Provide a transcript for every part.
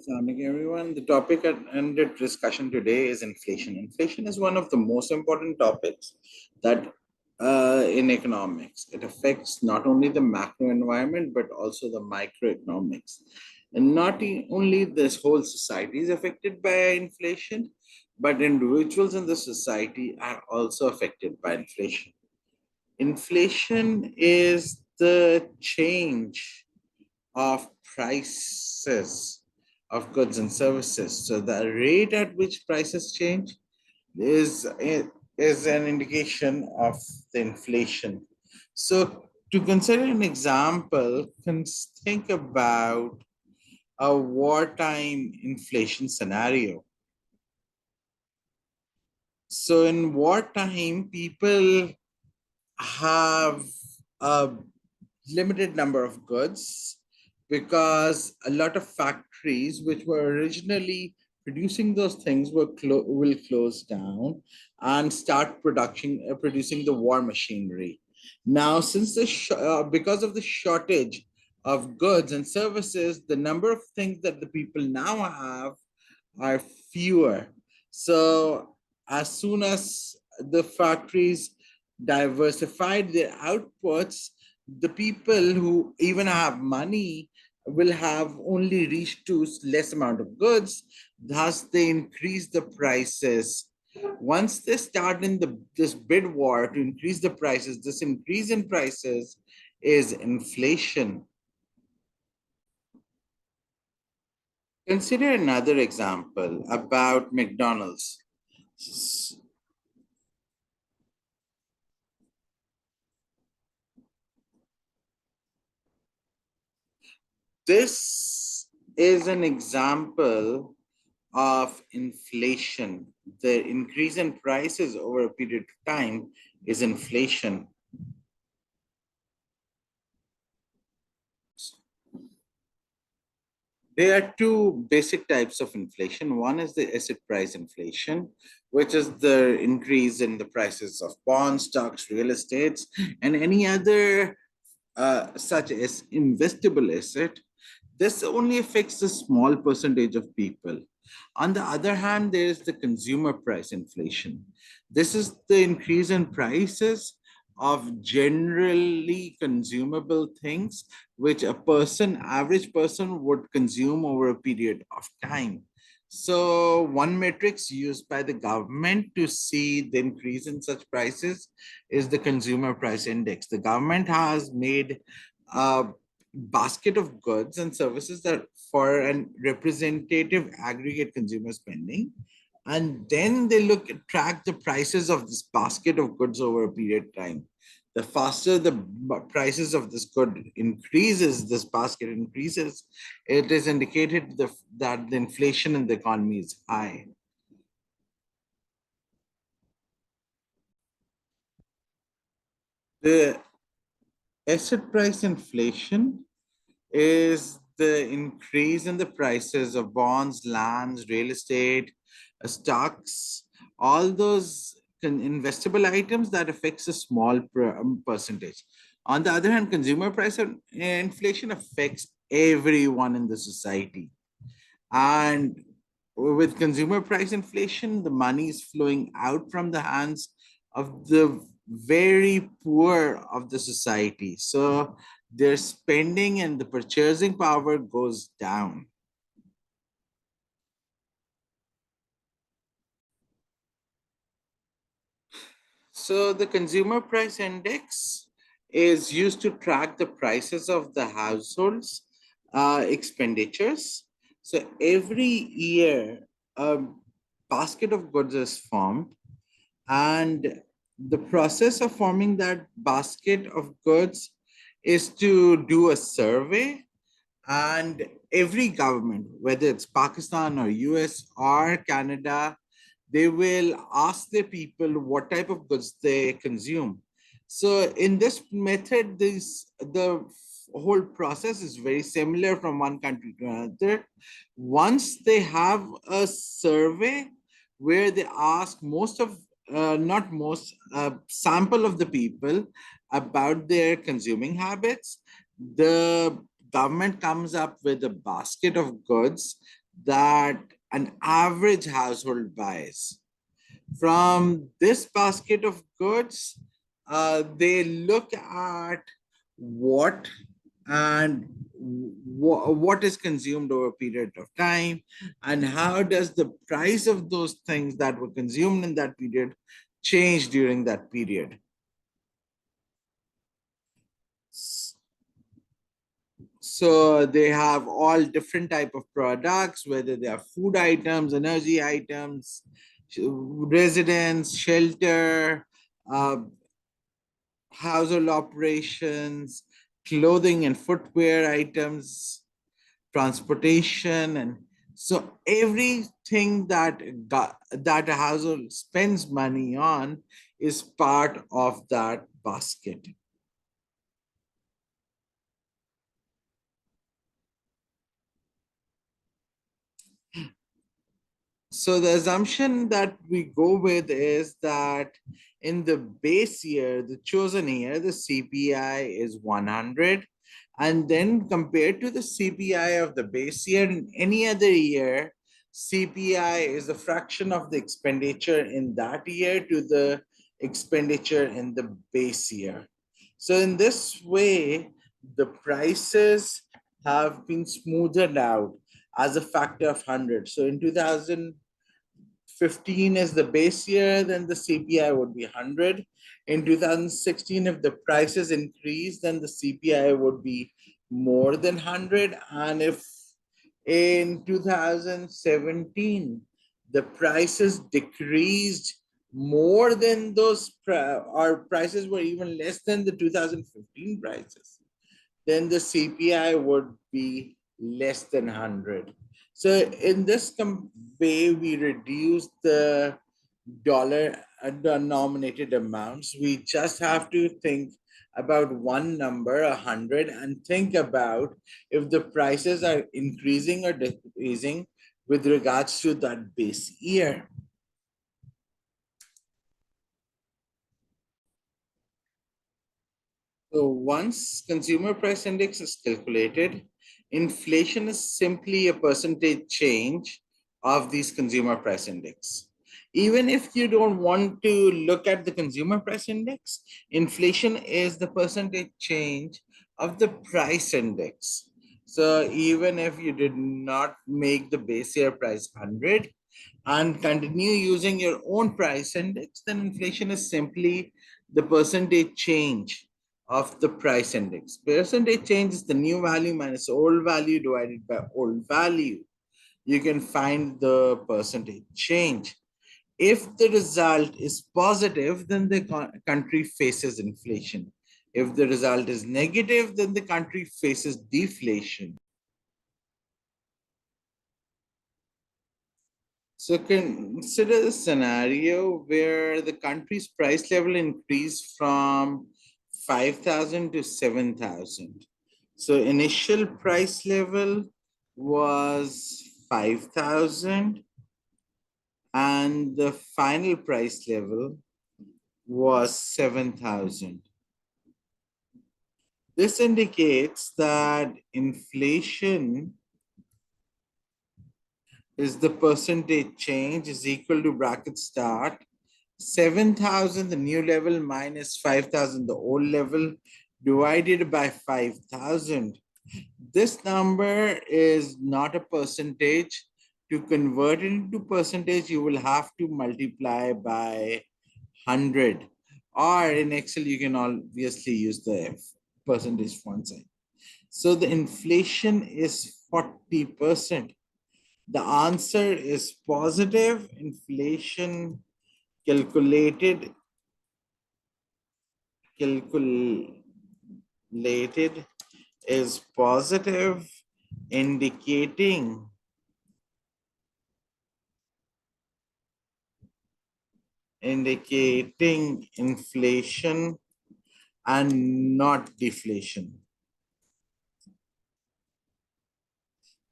Morning, everyone. The topic under discussion today is inflation. Inflation is one of the most important topics that in economics. It affects not only the macro environment but also the microeconomics. And not only this whole society is affected by inflation, but individuals in the society are also affected by inflation. Inflation is the change of prices of goods and services. So the rate at which prices change is, is an indication of the inflation. So to consider an example, think about a wartime inflation scenario. So in wartime, people have a limited number of goods because a lot of factories which were originally producing those things will close down and start producing the war machinery. Now, since because of the shortage of goods and services, the number of things that the people now have are fewer. So as soon as the factories diversified their outputs, the people who even have money will have only reached to less amount of goods. Thus, they increase the prices. Once they start in this bid war to increase the prices, this increase in prices is inflation. Consider another example about McDonald's. This is an example of inflation. The increase in prices over a period of time is inflation. There are two basic types of inflation. One is the asset price inflation, which is the increase in the prices of bonds, stocks, real estates, and any other such as investable asset. This only affects a small percentage of people. On the other hand, there is the consumer price inflation. This is the increase in prices of generally consumable things which average person would consume over a period of time. So one metrics used by the government to see the increase in such prices is the consumer price index. The government has made a basket of goods and services that for an representative aggregate consumer spending, and then they track the prices of this basket of goods over a period of time. The faster the prices of this good increases, this basket increases, it is indicated that the inflation in the economy is high. The asset price inflation is the increase in the prices of bonds, lands, real estate, stocks, all those investable items that affects a small percentage. On the other hand, consumer price inflation affects everyone in the society. And with consumer price inflation, the money is flowing out from the hands of the very poor of the society. So their spending and the purchasing power goes down. So the consumer price index is used to track the prices of the households expenditures. So every year, a basket of goods is formed, and the process of forming that basket of goods is to do a survey, and every government, whether it's Pakistan or US or Canada, they will ask their people what type of goods they consume. So in this method, the whole process is very similar from one country to another. Once they have a survey where they ask not most, a sample of the people about their consuming habits, the government comes up with a basket of goods that an average household buys. From this basket of goods, they look at what and what is consumed over a period of time, and how does the price of those things that were consumed in that period change during that period. So they have all different type of products, whether they are food items, energy items, residence, shelter, uh, household operations, clothing and footwear items, transportation, and so everything that a household spends money on is part of that basket. So the assumption that we go with is that in the base year, the chosen year, the CPI is 100. And then compared to the CPI of the base year in any other year, CPI is a fraction of the expenditure in that year to the expenditure in the base year. So in this way, the prices have been smoothed out as a factor of 100. So in 2015 is the base year, then the CPI would be 100. In 2016, if the prices increase, then the CPI would be more than 100. And if in 2017, the prices decreased more than those, or prices were even less than the 2015 prices, then the CPI would be less than 100. So in this way, we reduce the dollar denominated amounts. We just have to think about one number, 100, and think about if the prices are increasing or decreasing with regards to that base year. So once consumer price index is calculated, inflation is simply a percentage change of these consumer price index. Even if you don't want to look at the consumer price index, inflation is the percentage change of the price index. So even if you did not make the base year price 100, and continue using your own price index, then inflation is simply the percentage change of the price index. Percentage change is the new value minus old value divided by old value. You can find the percentage change. If the result is positive, then the country faces inflation. If the result is negative, then the country faces deflation. So consider the scenario where the country's price level increased from 5,000 to 7,000. So initial price level was 5,000 and the final price level was 7,000. This indicates that inflation is the percentage change is equal to bracket start 7,000, the new level, minus 5,000, the old level, divided by 5,000. This number is not a percentage. To convert it into percentage, you will have to multiply by 100. Or in Excel, you can obviously use the percentage font sign. So the inflation is 40%. The answer is positive. Inflation calculated calculated is positive, indicating inflation and not deflation.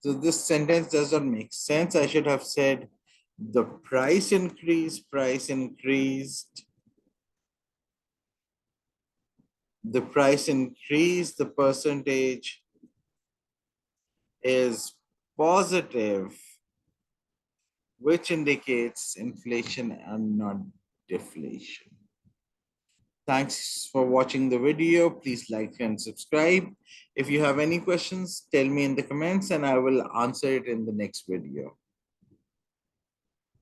So this sentence doesn't make sense. I should have said the price increased, the price increased, the percentage is positive, which indicates inflation and not deflation. Thanks for watching the video. Please like and subscribe. If you have any questions, tell me in the comments and I will answer it in the next video.